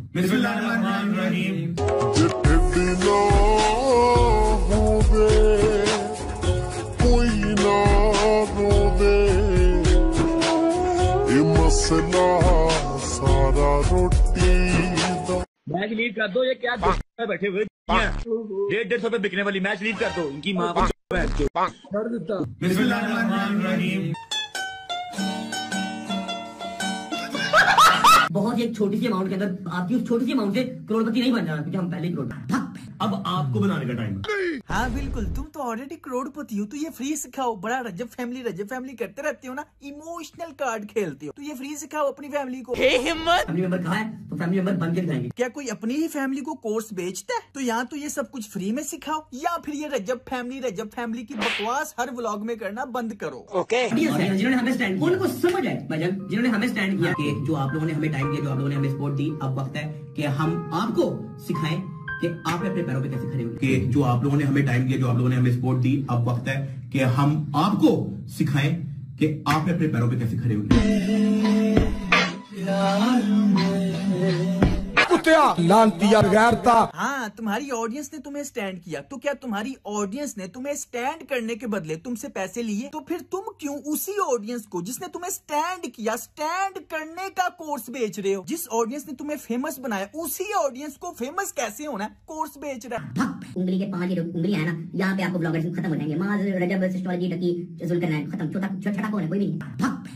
बिस्मिल्लाहिर्रहमानिर्रहीम। Match lead कर दो। ये क्या बैठे हुए 150 पे बिकने वाली मैच लीड कर दो। इनकी माँ को कर देता। बिस्मिल्लाहिर्रहमानिर्रहीम। बहुत ही एक छोटी सी अमाउंट के अंदर आपकी उस छोटी सी अमाउंट से करोड़पति नहीं बन जाना, क्योंकि हम पहले ही करोड़पति। अब आपको बनाने का टाइम है। हाँ बिल्कुल, तुम तो ऑलरेडी करोड़पति हो, तो ये फ्री सिखाओ। बड़ा रजब फैमिली करते रहते हो ना, इमोशनल कार्ड खेलते हो, तो ये फ्री सिखाओ अपनी फैमिली को। हिम्मत। फैमिली मेंबर कहाँ है तो फैमिली मेंबर बन के दिखाएंगे। क्या कोई अपनी ही फैमिली को कोर्स बेचता है? तो यहाँ तो ये सब कुछ फ्री में सिखाओ, या फिर ये रजब फैमिली की बकवास हर व्लॉग में करना बंद करो। ओके, जिन्होंने हमें स्टैंड किया उनको समझ है भाईजान, जिन्होंने हमें स्टैंड किया कि जो आप लोगों ने हमें टाइम दिया, जो आप लोगों ने हमें सपोर्ट दी, अब वक्त है कि हम आपको सिखाएं कि आप अपने पैरों पे कैसे खड़े होंगे। कि जो आप लोगों ने हमें टाइम दिया, जो आप लोगों ने हमें सपोर्ट दी, अब वक्त है कि हम आपको सिखाएं कि आप अपने पैरों पे कैसे खड़े होंगे। हाँ, तुम्हारी ऑडियंस ने तुम्हें स्टैंड किया, तो क्या तुम्हारी ऑडियंस ने तुम्हें स्टैंड करने के बदले तुमसे पैसे लिए? तो फिर तुम क्यों उसी ऑडियंस को जिसने तुम्हें स्टैंड किया, स्टैंड करने का कोर्स बेच रहे हो? जिस ऑडियंस ने तुम्हें फेमस बनाया, उसी ऑडियंस को फेमस कैसे होना है कोर्स बेच रहा है। उंगली के 5 उंगली है ना, यहाँ पे आपको ब्लॉगर्स खत्म हो जाएंगे। माज रजब सिस्टोलॉजी टकी जुल्करनैन खत्म। छोटा कौन है? कोई नहीं।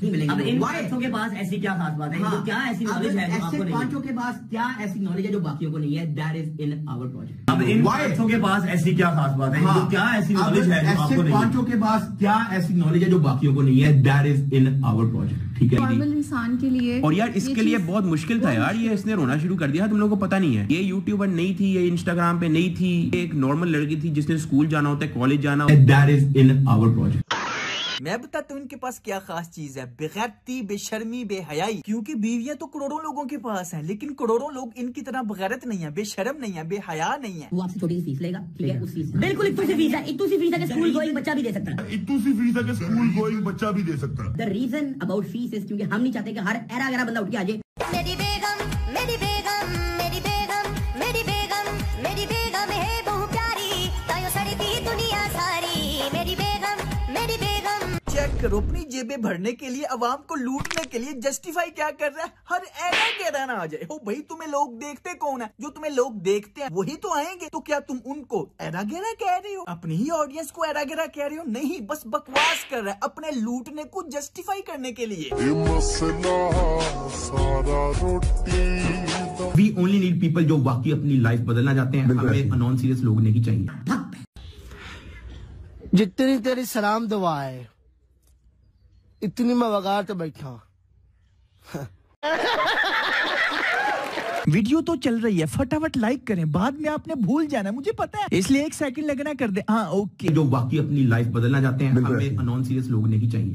अब इन पांचों के पास ऐसी क्या खास बात है? हाँ, क्या ऐसी नॉलेज है जो आपको नहीं? पांचों के पास क्या ऐसी नॉलेज है जो बाकियों को नहीं है? That is in our project. अब इन पांचों के पास ऐसी क्या खास बात है? हाँ, क्या ऐसी नॉलेज है जो आपको नहीं है? पांचों के पास क्या ऐसी नॉलेज है जो बाकियों को नहीं है? That is in our project. ठीक है, नॉर्मल इंसान के लिए। और यार इसके लिए बहुत मुश्किल था यार, ये इसने रोना शुरू कर दिया, तुम लोगों को पता नहीं है। ये यूट्यूबर नहीं थी, ये इंस्टाग्राम पे नहीं थी, एक नॉर्मल लड़की थी जिसने स्कूल जाना होता है, कॉलेज जाना होता है। That is in our project. मैं बताता हूँ इनके पास क्या खास चीज है, बेगैरती, बेशर्मी, बेहयाई। क्योंकि बीवियां तो करोड़ों लोगों के पास हैं, लेकिन करोड़ों लोग इनकी तरह बेगैरत नहीं है, बेशर्म नहीं है, बेहया नहीं है। वो आपसे छोटी सी फीस लेगा, ठीक है? उस फीस बिल्कुल इतनी सी फीस है, इतनी सी फीस है कि स्कूल गोइंग बच्चा भी दे सकता है। इतनी सी फीस है कि स्कूल गोइंग बच्चा भी दे सकता है। The reason about fees is क्योंकि हम नहीं चाहते कि हर एरा गरा बंदा उठ के आ जाए। मेरी बेगम, मेरी बेगम, मेरी बेगम, मेरी बेगम, मेरी बेगम है बहु प्यारी, तायो सड़ती दुनिया सारी। मेरी बेगम, मेरी बेगम। चेक करो, अपनी जेबें भरने के लिए, अवाम को लूटने के लिए जस्टिफाई क्या कर रहा है? हर एरा गहरा ना आ जाए। ओ भाई, तुम्हें लोग देखते कौन है? जो तुम्हें लोग देखते हैं वही तो आएंगे। तो क्या तुम उनको एरा गहरा कह रहे हो? अपनी ही ऑडियंस को एरा गहरा कह रहे हो? नहीं, बस बकवास कर रहा है अपने लूटने को जस्टिफाई करने के लिए। वी ओनली नीड पीपल जो वाकई अपनी लाइफ बदलना चाहते हैं। हमें नॉन सीरियस लोग नहीं चाहिए। जितनी तेरी सलाम दुआ है इतनी मैं वगार तो बैठा। वीडियो तो चल रही है, फटाफट लाइक करें, बाद में आपने भूल जाना, मुझे पता है, इसलिए 1 सेकंड लगना कर दे। हाँ ओके। जो वाकई अपनी लाइफ बदलना चाहते हैं, हमें नॉन सीरियस लोग नहीं चाहिए।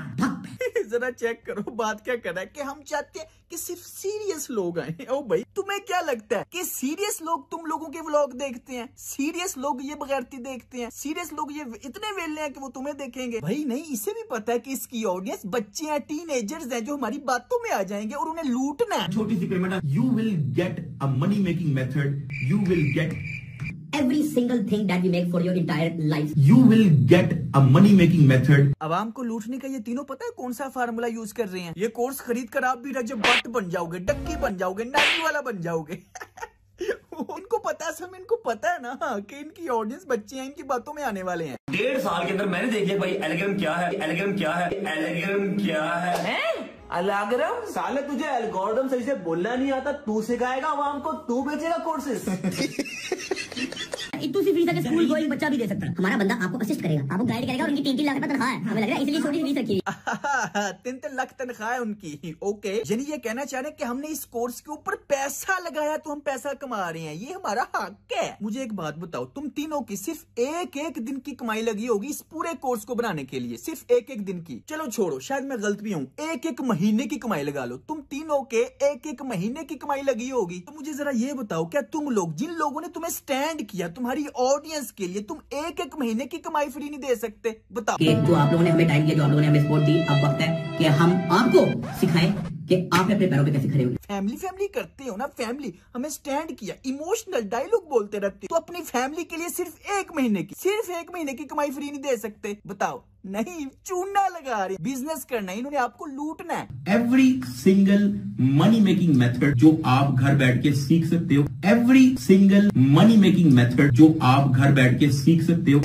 जरा चेक करो बात क्या कर रहा है कि हम चाहते हैं कि सिर्फ सीरियस लोग आए। ओ भाई, तुम्हें क्या लगता है कि सीरियस लोग तुम लोगों के व्लॉग देखते हैं? सीरियस लोग ये बगैरती देखते हैं? सीरियस लोग ये इतने वेले हैं कि वो तुम्हें देखेंगे? भाई नहीं, इसे भी पता है कि इसकी ऑडियंस बच्चे हैं, टीनेजर्स हैं, जो हमारी बातों में आ जाएंगे और उन्हें लूटना है। छोटी सी payment, you will get a money making method, you will get Every single thing that we make for your entire life. You will get a money making method. अवाम को लूटने का ये तीनों पता है कौन सा फार्मूला यूज कर रहे हैं? ये कोर्स खरीद कर आप भी रजब भट्ट बन जाओगे, डक्की बन जाओगे, नाली वाला बन जाओगे। इनको पता है, सब इनको पता है ना कि इनकी ऑडियंस बच्चे हैं, इनकी बातों में आने वाले हैं। 1.5 साल के अंदर मैंने देख लिया भाई एलग्राम क्या है, एलग्राम क्या है, एलग्राम क्या है। अलगरम साले, तुझे एल्गोरिदम सही से बोलना नहीं आता, तू सिखाएगा आवाम को, तू बेचेगा कोर्सेज। इतनी सी फीस है कि स्कूल गोइंग बच्चा भी दे सकता है। हमारा बंदा आपको असिस्ट करेगा, आपको गाइड करेगा, और उनकी 3-3 लाख रुपए तनख्वाह है, हमें लग रहा है इसलिए छोटी फीस रखी है। 3-3 लाख तनख्वाह है उनकी। ओके, यानी ये कहना चाह रहे हैं कि हमने इस कोर्स के ऊपर पैसा लगाया तो हम पैसा कमा रहे हैं, ये हमारा हक है। मुझे एक बात बताओ, तुम तीनों की सिर्फ एक दिन की कमाई लगी होगी इस पूरे कोर्स को बनाने के लिए, सिर्फ एक दिन की। चलो छोड़ो, शायद मैं गलत भी हूँ, एक महीने की कमाई लगा लो, तुम तीनों के एक महीने की कमाई लगी होगी। तो मुझे जरा ये बताओ, क्या तुम लोग, जिन लोगों ने तुम्हें स्टैंड किया, तुम्हारी ऑडियंस के लिए, तुम एक महीने की कमाई फ्री नहीं दे सकते? बताओ। जो आप लोगों ने हमें टाइम दिया, जो आप लोगों ने हमें सपोर्ट दी, अब वक्त है कि हम आपको सिखाएं कि आप अपने पैरों पे कैसे खड़े होंगे। फैमिली फैमिली करते हो ना, फैमिली हमें स्टैंड किया, इमोशनल डायलॉग बोलते रहते हो, तो अपनी फैमिली के लिए सिर्फ एक महीने की कमाई फ्री नहीं दे सकते? बताओ, नहीं, चूना लगा रहे, बिजनेस करना है, इन्होंने आपको लूटना है। Every single money making method जो आप घर बैठ के सीख सकते हो, every single money making method जो आप घर बैठ के सीख सकते हो।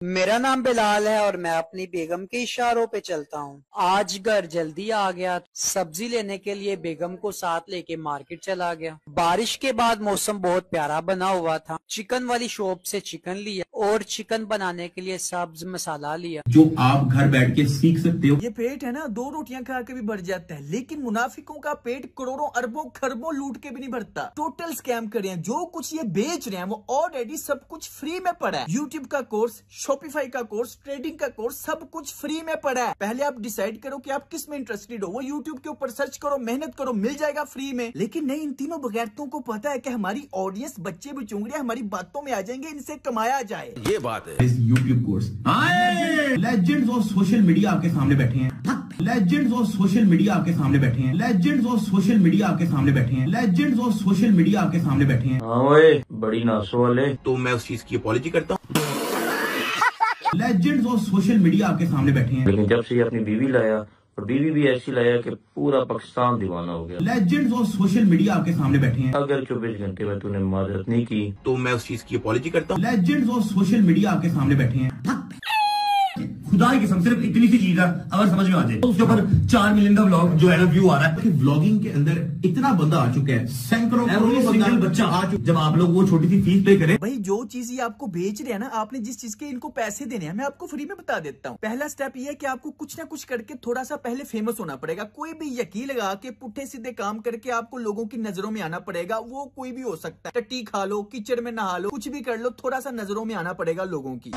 मेरा नाम बिलाल है और मैं अपनी बेगम के इशारों पे चलता हूँ। आज घर जल्दी आ गया, सब्जी लेने के लिए बेगम को साथ लेके मार्केट चला गया। बारिश के बाद मौसम बहुत प्यारा बना हुआ था। चिकन वाली शॉप से चिकन लिया और चिकन बनाने के लिए सब्ज मसाला लिया जो आप घर बैठ के सीख सकते हो। ये पेट है ना, 2 रोटियां खा के भी भर जाता है, लेकिन मुनाफिकों का पेट करोड़ों अरबों खरबों लूट के भी नहीं भरता। टोटल स्कैम कर रहे हैं, जो कुछ ये बेच रहे हैं वो ऑलरेडी सब कुछ फ्री में पड़ा है। यूट्यूब का कोर्स, शॉपिफाई का कोर्स, ट्रेडिंग का कोर्स, सब कुछ फ्री में पड़ा है। पहले आप डिसाइड करो कि आप किस में इंटरेस्टेड हो, वो यूट्यूब के ऊपर सर्च करो, मेहनत करो, मिल जाएगा फ्री में। लेकिन नहीं, इन तीनों बगैरतों को पता है कि हमारी ऑडियंस, बच्चे भी चुंगड़े हमारी बातों में आ जाएंगे, इनसे कमाया जाए। ये बात है। इस YouTube course legends of social media आपके सामने बैठे हैं, लेजेंड्स ऑफ सोशल मीडिया आपके सामने बैठे हैं, लेजेंड्स ऑफ सोशल मीडिया आपके सामने बैठे हैं, लेजेंड्स ऑफ सोशल मीडिया आपके सामने बैठे हैं। हाँ ओए, बड़ी नासो वाले। तो मैं उस चीज की अपॉलॉजी करता हूँ। लेजेंड्स ऑफ सोशल मीडिया आपके सामने बैठे हैं। लेकिन जब से ये अपनी बीवी लाया, और बीवी भी ऐसी लाया कि पूरा पाकिस्तान दीवाना हो गया। लेजेंड्स ऑफ सोशल मीडिया आपके सामने बैठे हैं। अगर 24 घंटे में तूने माजरत नहीं की तो मैं उस चीज की अपॉलॉजी करता हूँ। लेजेंड्स ऑफ सोशल मीडिया आपके सामने बैठे हैं। खुदा की कसम, सिर्फ इतनी सी चीज है, अगर समझ में आ जाए तो उसके ऊपर 4 मिलियन का व्लॉग जो है ना व्यू आ रहा है। व्लॉगिंग के अंदर इतना बंदा आ चुका है, सैकड़ों सिंगल बच्चा आ चुका। जब आप लोग वो छोटी सी फीस पे करें, भाई जो चीज ये आपको बेच रहे हैं ना, आपने जिस चीज के इनको पैसे देने हैं, मैं आपको फ्री में बता देता हूँ। पहला स्टेप ये है कि आपको कुछ ना कुछ करके थोड़ा सा पहले फेमस होना पड़ेगा। कोई भी यकीन लगा के पुट्ठे सीधे काम करके आपको लोगों की नजरों में आना पड़ेगा। वो कोई भी हो सकता है, टट्टी खा लो, कीचड़ में नहा लो, कुछ भी कर लो, थोड़ा सा नजरों में आना पड़ेगा लोगों की।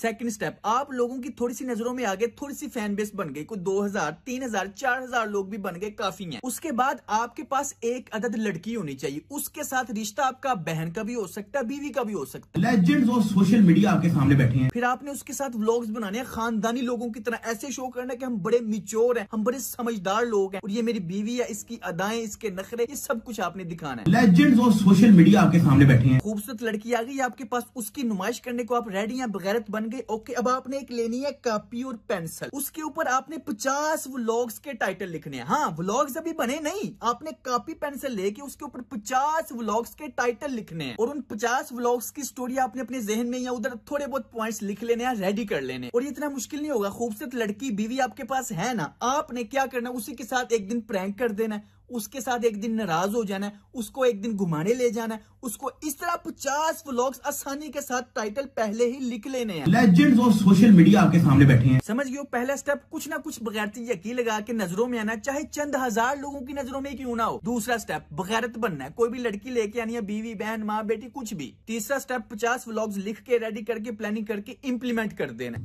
सेकंड स्टेप, आप लोगों की थोड़ी सी नजरों में आगे, थोड़ी सी फैन बेस बन गई, कोई 2000, 3000, 4000 लोग भी बन गए, काफी है। उसके बाद आपके पास एक अदद लड़की होनी चाहिए, उसके साथ रिश्ता आपका बहन का भी हो सकता है, बीवी का भी हो सकता है। लेजेंड्स ऑफ सोशल मीडिया आपके सामने बैठे हैं। फिर आपने उसके साथ व्लॉग्स बनाने हैं, खानदानी लोगों की तरह ऐसे शो करना कि हम बड़े मिच्योर हैं, हम बड़े समझदार लोग हैं, और ये मेरी बीवी है, इसकी अदाएं, इसके नखरे, ये सब कुछ आपने दिखाना है। लेजेंड्स ऑफ सोशल मीडिया आपके सामने बैठे हैं। खूबसूरत लड़की आ गई आपके पास, उसकी नुमाइश करने को आप रेडी हैं, बगैरत बन गए। ओके, अब आपने एक लेनी है कॉपी और पेंसिल, उसके ऊपर आपने 50 व्लॉग्स के टाइटल लिखने हैं। हाँ, व्लॉग्स अभी बने नहीं, आपने कॉपी पेंसिल लेके उसके ऊपर 50 व्लॉग्स के टाइटल लिखने हैं, और उन 50 व्लॉग्स की स्टोरी आपने अपने जहन में या उधर थोड़े बहुत पॉइंट्स लिख लेने हैं, रेडी कर लेने। और ये इतना मुश्किल नहीं होगा। खूबसूरत लड़की बीवी आपके पास है ना, आपने क्या करना, उसी के साथ एक दिन प्रैंक कर देना है, उसके साथ एक दिन नाराज हो जाना है, उसको एक दिन घुमाने ले जाना है, उसको इस तरह 50 व्लॉग्स आसानी के साथ टाइटल पहले ही लिख लेने हैं। लेजेंड्स ऑफ सोशल मीडिया आपके सामने बैठे हैं। समझ गए? पहला स्टेप, कुछ ना कुछ बगैरती यकीन लगा के नजरों में आना, चाहे चंद हजार लोगों की नजरों में क्यों ना हो। दूसरा स्टेप, बगैरत बनना है, कोई भी लड़की लेके आनी है, बीवी, बहन, माँ, बेटी, कुछ भी। तीसरा स्टेप, 50 व्लॉग्स लिख के रेडी करके प्लानिंग करके इम्प्लीमेंट कर देना।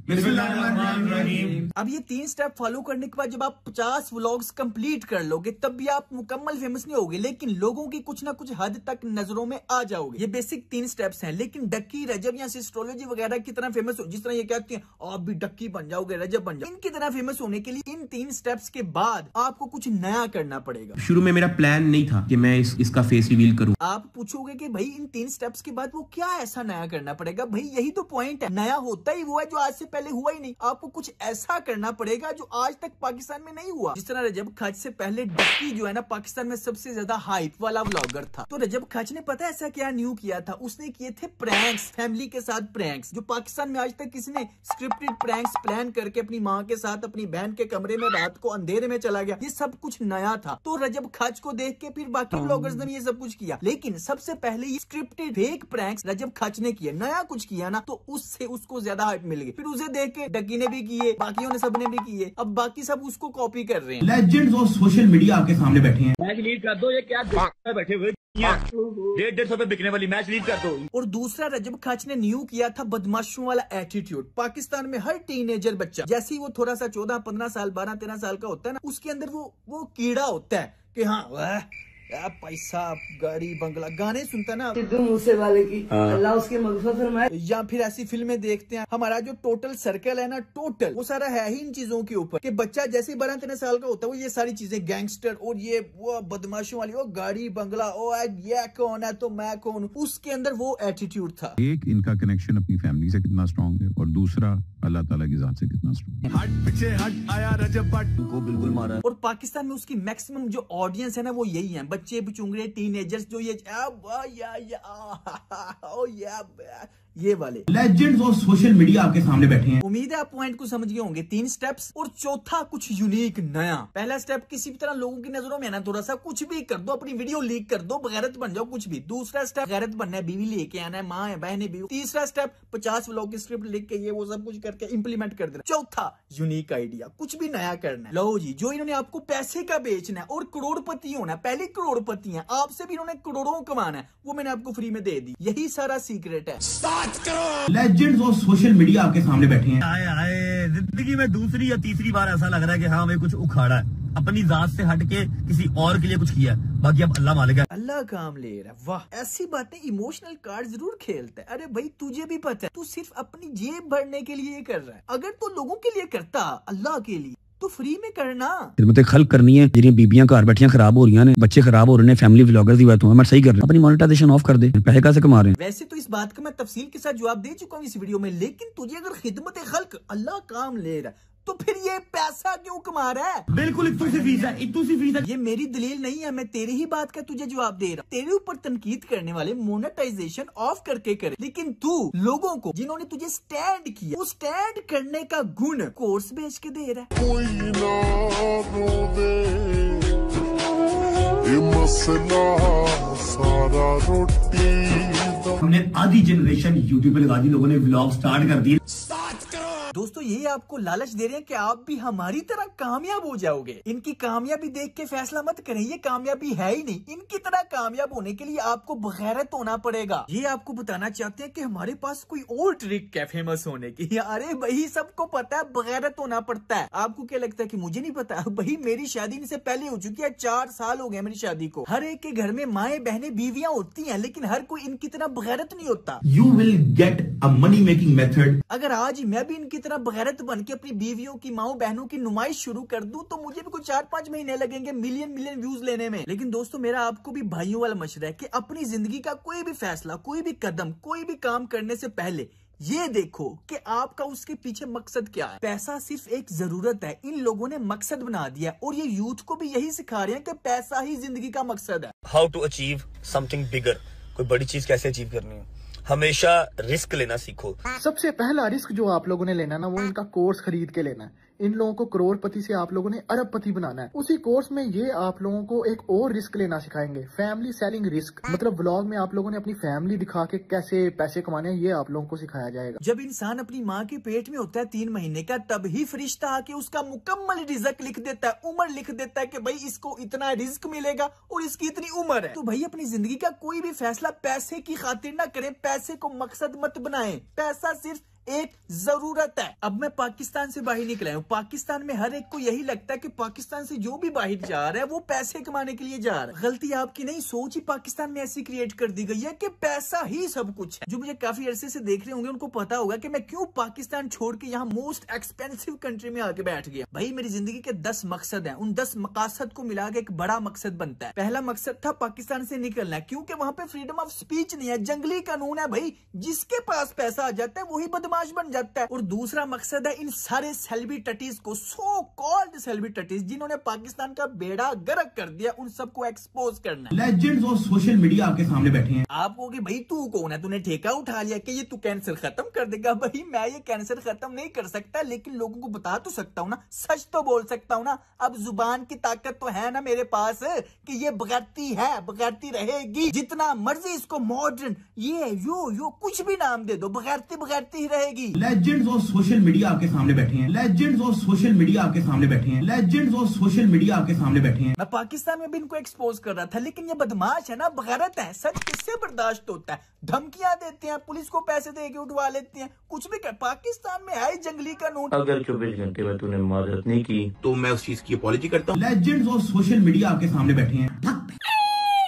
अब ये 3 स्टेप फॉलो करने के बाद जब आप 50 व्लॉग्स कंप्लीट कर लोगे, तब भी आप मुकम्मल फेमस नहीं होगे, लेकिन लोगों की कुछ ना कुछ हद तक नजरों में आ जाओगे। ये बेसिक 3 स्टेप्स हैं, लेकिन डक्की, रजब या एस्ट्रोलॉजी वगैरह की तरह फेमस हो, जिस तरह ये कहती हैं आप भी डक्की बन जाओगे, रजब बन जाओगे, इनकी तरह फेमस होने के लिए इन 3 स्टेप्स के बाद आपको कुछ नया करना पड़ेगा। शुरू में मेरा प्लान नहीं था कि मैं इसका फेस रिवील करूं। आप पूछोगे कि भाई इन 3 स्टेप्स के बाद वो क्या ऐसा नया करना पड़ेगा? भाई यही तो पॉइंट है, नया होता ही वो है जो आज से पहले हुआ ही नहीं। आपको कुछ ऐसा करना पड़ेगा जो आज तक पाकिस्तान में नहीं हुआ। जिस तरह रजब खच से पहले डक्की जो है ना, पाकिस्तान में सबसे ज्यादा हाइप वाला व्लॉगर था, तो रजब खच ने पता ऐसा क्या न्यू किया था, उसने किए थे प्रैंक्स, फैमिली के साथ प्रैंक्स, जो पाकिस्तान में आज तक किसी ने स्क्रिप्टेड प्रैंक्स प्लान करके अपनी माँ के साथ अपनी बहन के कमरे में रात को अंधेरे में चला गया। ये सब कुछ नया था, तो रजब खच को देख के फिर बाकी व्लॉगर्स ने भी ये सब कुछ किया, लेकिन सबसे पहले ये स्क्रिप्टेड फेक प्रैंक्स रजब खच ने किए। नया कुछ किया ना, तो उससे उसको ज्यादा हाइप मिल गई। फिर उसे देख के डक्की ने भी किए, बाकियों ने सबने भी किए, अब बाकी सब उसको कॉपी कर रहे हैं। लेजेंड्स ऑफ सोशल मीडिया आपके सामने बैठे हैं। मैच लीड कर दो, ये क्या बैठे हुए 150 पे बिकने वाली, मैच लीड कर दो। और दूसरा रजब खच ने न्यू किया था बदमाशों वाला एटीट्यूड। पाकिस्तान में हर टीनेजर बच्चा जैसे ही वो थोड़ा सा 14-15 साल, 12-13 साल का होता है ना, उसके अंदर वो कीड़ा होता है कि हाँ पैसा गाड़ी बंगला, गाने सुनता ना सिद्धू मूसे वाले की अल्लाह उसकी मग़फ़िरत फरमाए। या फिर ऐसी फिल्में देखते हैं, हमारा जो टोटल सर्कल है ना, टोटल वो सारा है ही इन चीजों के ऊपर कि बच्चा जैसे 12-13 साल का होता है वो ये सारी चीजें गैंगस्टर और ये वो बदमाशों वाली, वो गाड़ी बंगला, ओ ये कौन है तो मैं कौन हूँ, उसके अंदर वो एटीट्यूड था। एक इनका कनेक्शन अपनी फैमिली से कितना स्ट्रॉन्ग है और दूसरा अल्लाह ताला की जात से कितना स्ट्रॉन्ग है। हट पीछे हट आया रजब भट्ट को बिल्कुल मारा। और पाकिस्तान में उसकी मैक्सिमम जो ऑडियंस है ना वो यही है, बच्चे बुचुंगड़े टीनेजर्स जो ये वाले लेजेंड्स ऑफ सोशल मीडिया आपके सामने बैठे हैं। उम्मीद है आप पॉइंट को समझ गए होंगे। 3 स्टेप्स और चौथा कुछ यूनिक नया। पहला स्टेप, किसी भी तरह लोगों की नजरों में ना थोड़ा सा कुछ भी कर दो, अपनी वीडियो लीक कर दो, बगैरत बन जाओ कुछ भी। दूसरा स्टेप, गैरत बनना है, बीवी लेके आना है, माँ है, बहन है, बीवी। तीसरा स्टेप, 50 व्लॉग की स्क्रिप्ट लिख के ये वो सब कुछ करके इंप्लीमेंट कर देना। चौथा, यूनिक आइडिया, कुछ भी नया करना है। लो जी, जो इन्होंने आपको पैसे का बेचना है और करोड़पति होना है, पहले करोड़पति है, आपसे भी इन्होंने करोड़ों कमाना है, वो मैंने आपको फ्री में दे दी। यही सारा सीक्रेट है। 7 crore legends of social media आपके सामने बैठे हैं। आए आए जिंदगी में दूसरी या तीसरी बार ऐसा लग रहा है कि हाँ हमें कुछ उखाड़ा है, अपनी जात से हट के किसी और के लिए कुछ किया, बाकी अब अल्लाह मालिक है। अल्लाह काम ले रहा है। वाह, ऐसी बातें इमोशनल कार्ड जरूर खेलता है। अरे भाई तुझे भी पता है तू सिर्फ अपनी जेब भरने के लिए कर रहा है। अगर तू लोगों के लिए करता, अल्लाह के लिए, तो फ्री में करना। खिदमत खल्क करनी है, जिन्हें बीबियां घर बैठियां खराब हो रही हैं, बच्चे खराब हो रहे हैं, फैमिली व्लॉगर्स की बात मैं सही कर रहा हूं, अपनी मोनेटाइजेशन ऑफ कर दे, पैसे कैसे कमा रहे हैं। वैसे तो इस बात का मैं तफसील के साथ जवाब दे चुका हूँ इस वीडियो में, लेकिन तुझे अगर खिदमत खल्क अल्लाह काम ले रहा है तो फिर ये पैसा क्यों कमा रहा है? बिल्कुल इतू सी फीस है, इतू सी फीस है। ये मेरी दलील नहीं है, मैं तेरी ही बात का तुझे जवाब दे रहा हूँ। तेरे ऊपर तनकीद करने वाले मोनेटाइजेशन ऑफ करके करे, लेकिन तू लोगों को जिन्होंने तुझे स्टैंड किया, वो स्टैंड करने का गुण कोर्स बेच के दे रहा है। हमने आधी जनरेशन यूट्यूब पे लगा दी, लोगों ने व्लॉग स्टार्ट कर दिए। दोस्तों ये आपको लालच दे रहे हैं कि आप भी हमारी तरह कामयाब हो जाओगे। इनकी कामयाबी देख के फैसला मत करें, ये कामयाबी है ही नहीं। इनकी तरह कामयाब होने के लिए आपको बगैरत होना पड़ेगा। ये आपको बताना चाहते हैं कि हमारे पास कोई और ट्रिक है फेमस होने की। अरे भाई सबको पता है बगैरत होना पड़ता है। आपको क्या लगता है कि मुझे नहीं पता? भाई मेरी शादी इनसे पहले हो चुकी है, 4 साल हो गए मेरी शादी को। हर एक के घर में माएं बहनें बीवियां होती हैं, लेकिन हर कोई इनकी तरह बगैरत नहीं होता। You will get a money making method. अगर आज मैं भी इनकी तरह बगैरत बन के अपनी बीवियों की, माओ बहनों की नुमाइश शुरू कर दूं तो मुझे भी कुछ 4-5 महीने लगेंगे मिलियन व्यूज लेने में। लेकिन दोस्तों मेरा आपको भी भाइयों वाला मशवरा है कि अपनी जिंदगी का कोई भी फैसला, कोई भी कदम, कोई भी काम करने से पहले ये देखो कि आपका उसके पीछे मकसद क्या है। पैसा सिर्फ एक जरूरत है, इन लोगों ने मकसद बना दिया और ये यूथ को भी यही सिखा रहे हैं कि पैसा ही जिंदगी का मकसद है। How to achieve something bigger, कोई बड़ी चीज कैसे अचीव करनी है। हमेशा रिस्क लेना सीखो। सबसे पहला रिस्क जो आप लोगों ने लेना ना, वो इनका कोर्स खरीद के लेना है। इन लोगों को करोड़पति से आप लोगों ने अरबपति बनाना है। उसी कोर्स में ये आप लोगों को एक और रिस्क लेना सिखाएंगे, फैमिली सेलिंग रिस्क। मतलब व्लॉग में आप लोगों ने अपनी फैमिली दिखा के कैसे पैसे कमाने हैं, ये आप लोगों को सिखाया जाएगा। जब इंसान अपनी माँ के पेट में होता है 3 महीने का, तब ही फरिश्ता आके उसका मुकम्मल रिज़्क लिख देता है, उम्र लिख देता है कि भाई इसको इतना रिस्क मिलेगा और इसकी इतनी उम्र है। तो भाई अपनी जिंदगी का कोई भी फैसला पैसे की खातिर ना करें, पैसे को मकसद मत बनाएं। पैसा सिर्फ एक जरूरत है। अब मैं पाकिस्तान से बाहर निकला हूँ। पाकिस्तान में हर एक को यही लगता है कि पाकिस्तान से जो भी बाहर जा रहा है वो पैसे कमाने के लिए जा रहा है। गलती आपकी नहीं, सोच ही पाकिस्तान में ऐसी क्रिएट कर दी गई है कि पैसा ही सब कुछ है। जो मुझे काफी अरसे से देख रहे होंगे उनको पता होगा कि मैं क्यों पाकिस्तान छोड़ के यहाँ मोस्ट एक्सपेंसिव कंट्री में आके बैठ गया। भाई मेरी जिंदगी के 10 मकसद है, उन 10 मकासद को मिला के एक बड़ा मकसद बनता है। पहला मकसद था पाकिस्तान से निकलना, क्योंकि वहाँ पे फ्रीडम ऑफ स्पीच नहीं है, जंगली कानून है। भाई जिसके पास पैसा आ जाता है वही बदमाश बन जाता है। और दूसरा मकसद है इन सारे सेलिब्रिटीज को, सो कॉल्ड सेलिब्रिटीज जिन्होंने पाकिस्तान का बेड़ा गर्क कर दिया, उन सबको एक्सपोज करना। लेजेंड्स ऑफ सोशल मीडिया आपके सामने बैठे हैं। आप कहोगे भाई तू कौन है, तूने ठेका उठा लिया कि ये तू कैंसर खत्म कर देगा। भाई मैं ये कैंसर खत्म नहीं कर सकता, लेकिन लोगों को बता तो सकता हूँ ना, सच तो बोल सकता हूँ ना। अब जुबान की ताकत तो है ना मेरे पास कि ये बगैरती है, बगैरती रहेगी। जितना मर्जी इसको मॉडर्न ये यो कुछ भी नाम दे दो, बगैरती बगैरती ही रहेगी। लेजेंड्स ऑफ सोशल मीडिया आपके सामने बैठे हैं। लेजेंड्स ऑफ सोशल मीडिया आपके सामने बैठे हैं। लेजेंड्स ऑफ सोशल मीडिया आपके सामने बैठे हैं। मैं पाकिस्तान में भी इनको एक्सपोज कर रहा था, लेकिन ये बदमाश है ना, बगैरत है। सच किससे बर्दाश्त होता है? धमकियां देते हैं, पुलिस को पैसे दे के उठवा लेते हैं, कुछ भी कर। पाकिस्तान में है जंगली कानून। अगर 24 घंटे में तूने मदद नहीं की तो मैं उस चीज की अपॉलॉजी करता हूँ। लेजेंड्स ऑफ सोशल मीडिया आपके सामने बैठे हैं।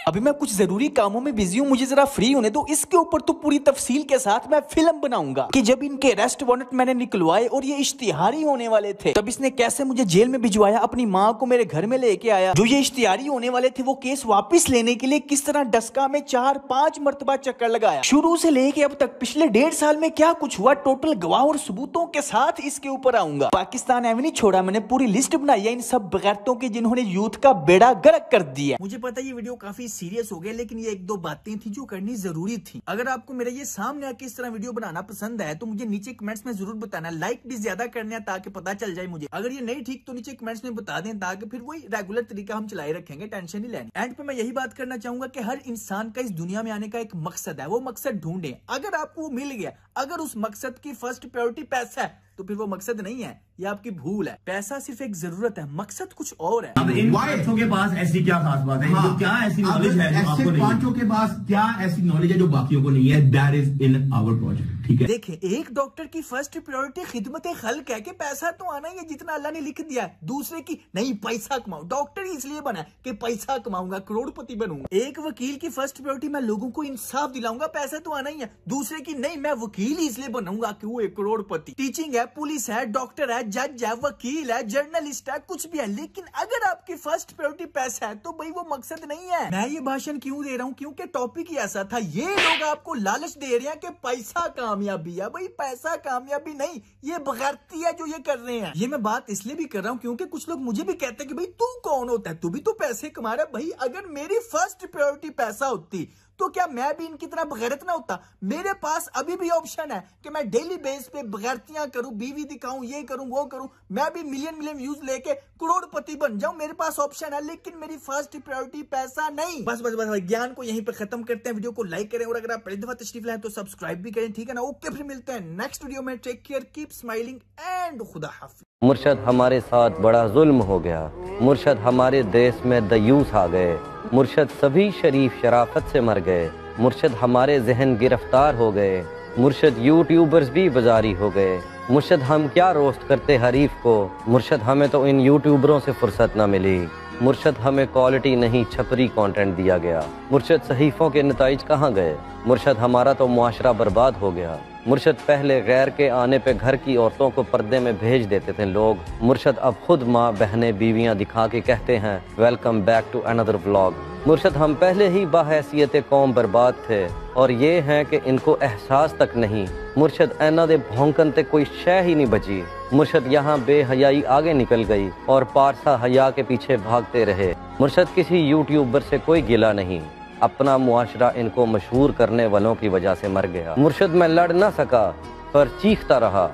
अभी मैं कुछ जरूरी कामों में बिजी हूँ, मुझे जरा फ्री होने दो। इसके ऊपर तो पूरी तफसील के साथ मैं फिल्म बनाऊंगा कि जब इनके अरेस्ट वारंट मैंने निकलवाए और ये इश्तिहारी होने वाले थे, तब इसने कैसे मुझे जेल में भिजवाया, अपनी माँ को मेरे घर में लेके आया। जो ये इश्तिहारी होने वाले थे वो केस वापस लेने के लिए किस तरह डस्का में 4-5 मरतबा चक्कर लगाया, शुरू से लेके अब तक पिछले 1.5 साल में क्या कुछ हुआ, टोटल गवाह और सबूतों के साथ इसके ऊपर आऊंगा। पाकिस्तान ऐਵੇਂ नहीं छोड़ा, मैंने पूरी लिस्ट बनाई है इन सब बगैरतों की जिन्होंने यूथ का बेड़ा गर्क कर दिया। मुझे पता ये वीडियो काफी सीरियस हो गया, लेकिन ये 1-2 बातें थी जो करनी जरूरी थी। अगर आपको मेरा ये सामने आके इस तरह वीडियो बनाना पसंद है तो मुझे नीचे कमेंट्स में जरूर बताना, लाइक भी ज्यादा करना है ताकि पता चल जाए मुझे। अगर ये नहीं ठीक तो नीचे कमेंट्स में बता दें ताकि फिर वही रेगुलर तरीका हम चलाए रखेंगे, टेंशन नहीं लेनी। एंड पे मैं यही बात करना चाहूंगा कि हर इंसान का इस दुनिया में आने का एक मकसद है, वो मकसद ढूंढे। अगर आपको वो मिल गया, अगर उस मकसद की फर्स्ट प्रायोरिटी पैसा है तो फिर वो मकसद नहीं है, ये आपकी भूल है। पैसा सिर्फ एक जरूरत है, मकसद कुछ और है। अब इन पांचों के पास ऐसी क्या खास बात है? हाँ, क्या ऐसी नॉलेज है जो आपको नहीं है? पांचों के पास क्या ऐसी नॉलेज है जो बाकियों को नहीं है? That is in our project. ठीक है, देखें, एक डॉक्टर की फर्स्ट प्रायोरिटी खिदमत खल्क है कि पैसा तो आना ही है जितना अल्लाह ने लिख दिया है। दूसरे की नहीं, पैसा कमाओ। डॉक्टर ही इसलिए बना कि पैसा कमाऊंगा, करोड़पति बनूंगा। एक वकील की फर्स्ट प्रायोरिटी मैं लोगों को इंसाफ दिलाऊंगा, पैसा तो आना ही है। दूसरे की नहीं, मैं वकील ही इसलिए बनूंगा कि वो एक करोड़पति। टीचिंग है, पुलिस है, डॉक्टर है, जज है, वकील है, जर्नलिस्ट है, कुछ भी है। लेकिन अगर आपकी फर्स्ट प्रायोरिटी पैसा है तो भाई वो मकसद नहीं है। मैं ये भाषण क्यों दे रहा हूँ? क्योंकि टॉपिक ही ऐसा था। ये लोग आपको लालच दे रहे हैं कि पैसा कामयाबी है। भाई पैसा कामयाबी नहीं, ये बगैरती है जो ये कर रहे हैं। ये मैं बात इसलिए भी कर रहा हूँ क्योंकि कुछ लोग मुझे भी कहते हैं कि भाई तू कौन होता है, तू भी तो पैसे कमा रहा है। भाई अगर मेरी फर्स्ट प्रायोरिटी पैसा होती तो क्या मैं भी इनकी तरह बगैरत ना होता? मेरे पास अभी भी ऑप्शन है कि मैं डेली बेस पे बगैरतियां करूं, बीवी दिखाऊं, ये करूं, वो करूं, मैं भी मिलियन व्यूज लेके करोड़पति बन जाऊं। मेरे पास ऑप्शन है, लेकिन मेरी फर्स्ट प्रायोरिटी पैसा नहीं। बस ज्ञान को यहीं पे खत्म करते हैं। वीडियो को लाइक करें और अगर आप पहली दफा तशरीफ लाए तो सब्सक्राइब भी करें, ठीक है ना? ओके, फिर मिलते हैं नेक्स्ट वीडियो में। Take care, keep smiling and खुदा हाफिज। मुर्शद हमारे साथ बड़ा जुल्म हो गया, मुर्शद हमारे देश में दयूस आ गए, मुर्शद सभी शरीफ शराफत से मर गए, मुर्शद हमारे जहन गिरफ्तार हो गए, मुर्शद यूट्यूबर्स भी बाजारी हो गए। मुर्शद हम क्या रोस्ट करते हरीफ को, मुर्शद हमें तो इन यूट्यूबरों से फुर्सत न मिली। मुर्शद हमें क्वालिटी नहीं छपरी कंटेंट दिया गया। मुर्शद सहीफों के नताइज कहाँ गए? मुर्शद हमारा तो मुआशरा बर्बाद हो गया। मुर्शद पहले गैर के आने पे घर की औरतों को पर्दे में भेज देते थे लोग, मुर्शद अब खुद माँ बहनें बीवियाँ दिखा के कहते हैं welcome back to another vlog. Murshad हम पहले ही बाहैसियत कौम बर्बाद थे और ये हैं कि इनको एहसास तक नहीं। मुर्शद ऐना दे भौंकन ते कोई शय ही नहीं बची। मुर्शद यहाँ बेहयाई आगे निकल गई और पारसा हया के पीछे भागते रहे। मुर्शद किसी यूट्यूबर से कोई गिला नहीं, अपना मुआशरा इनको मशहूर करने वालों की वजह से मर गया। मुर्शद मैं लड़ ना सका पर चीखता रहा,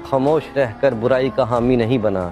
खामोश रहकर बुराई का हामी नहीं बना।